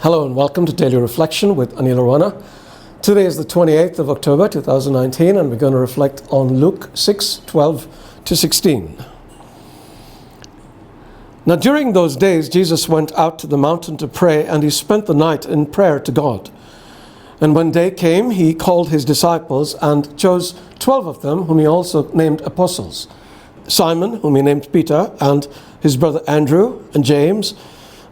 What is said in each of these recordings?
Hello and welcome to Daily Reflection with Aneel Aranha. Today is the 28th of October 2019 and we're going to reflect on Luke 6:12 to 16. Now during those days Jesus went out to the mountain to pray, and he spent the night in prayer to God. And when day came, he called his disciples and chose 12 of them, whom he also named apostles: Simon, whom he named Peter, and his brother Andrew, and James,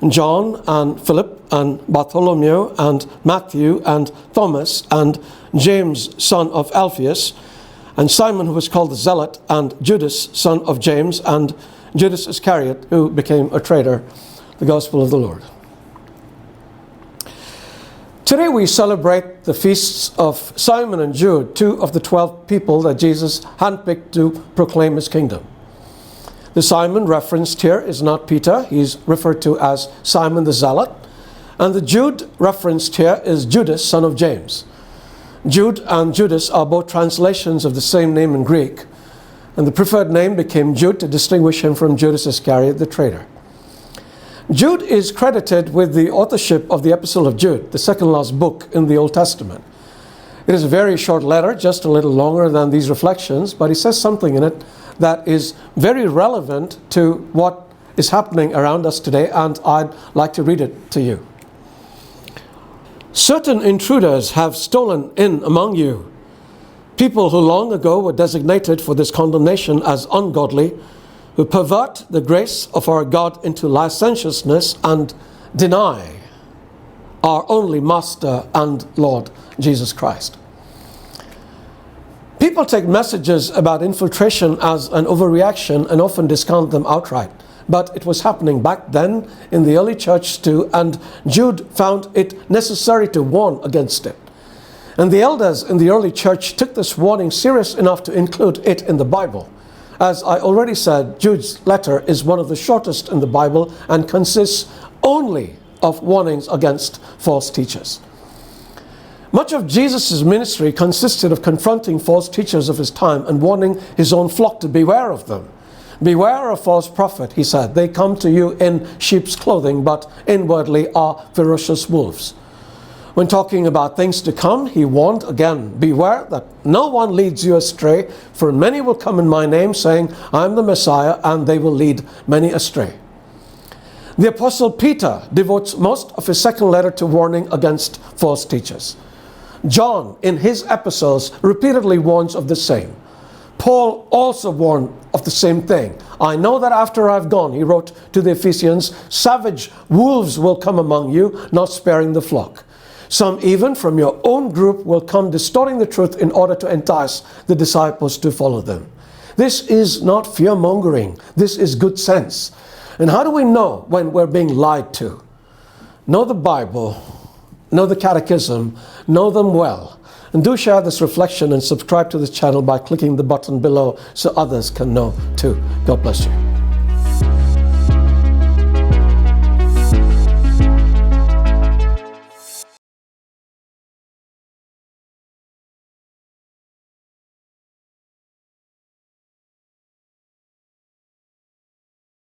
and John, and Philip, and Bartholomew, and Matthew, and Thomas, and James, son of Alphaeus, and Simon, who was called the Zealot, and Judas, son of James, and Judas Iscariot, who became a traitor. The Gospel of the Lord. Today we celebrate the feasts of Simon and Jude, two of the 12 people that Jesus handpicked to proclaim his kingdom. The Simon referenced here is not Peter. He's referred to as Simon the Zealot. And the Jude referenced here is Judas, son of James. Jude and Judas are both translations of the same name in Greek. And the preferred name became Jude to distinguish him from Judas Iscariot, the traitor. Jude is credited with the authorship of the Epistle of Jude, the second last book in the Old Testament. It is a very short letter, just a little longer than these reflections, but he says something in it that is very relevant to what is happening around us today, and I'd like to read it to you. Certain intruders have stolen in among you, people who long ago were designated for this condemnation as ungodly, who pervert the grace of our God into licentiousness and deny our only Master and Lord Jesus Christ. People take messages about infiltration as an overreaction and often discount them outright. But it was happening back then in the early church too, and Jude found it necessary to warn against it. And the elders in the early church took this warning serious enough to include it in the Bible. As I already said, Jude's letter is one of the shortest in the Bible and consists only of warnings against false teachers. Much of Jesus' ministry consisted of confronting false teachers of his time and warning his own flock to beware of them. Beware of false prophet, he said. They come to you in sheep's clothing, but inwardly are ferocious wolves. When talking about things to come, he warned again, beware that no one leads you astray, for many will come in my name, saying, I am the Messiah, and they will lead many astray. The Apostle Peter devotes most of his second letter to warning against false teachers. John, in his epistles, repeatedly warns of the same. Paul also warned of the same thing. I know that after I've gone, he wrote to the Ephesians, savage wolves will come among you, not sparing the flock. Some even from your own group will come distorting the truth in order to entice the disciples to follow them. This is not fear-mongering. This is good sense. And how do we know when we're being lied to? Know the Bible, know the Catechism, know them well. And do share this reflection and subscribe to this channel by clicking the button below so others can know too. God bless you.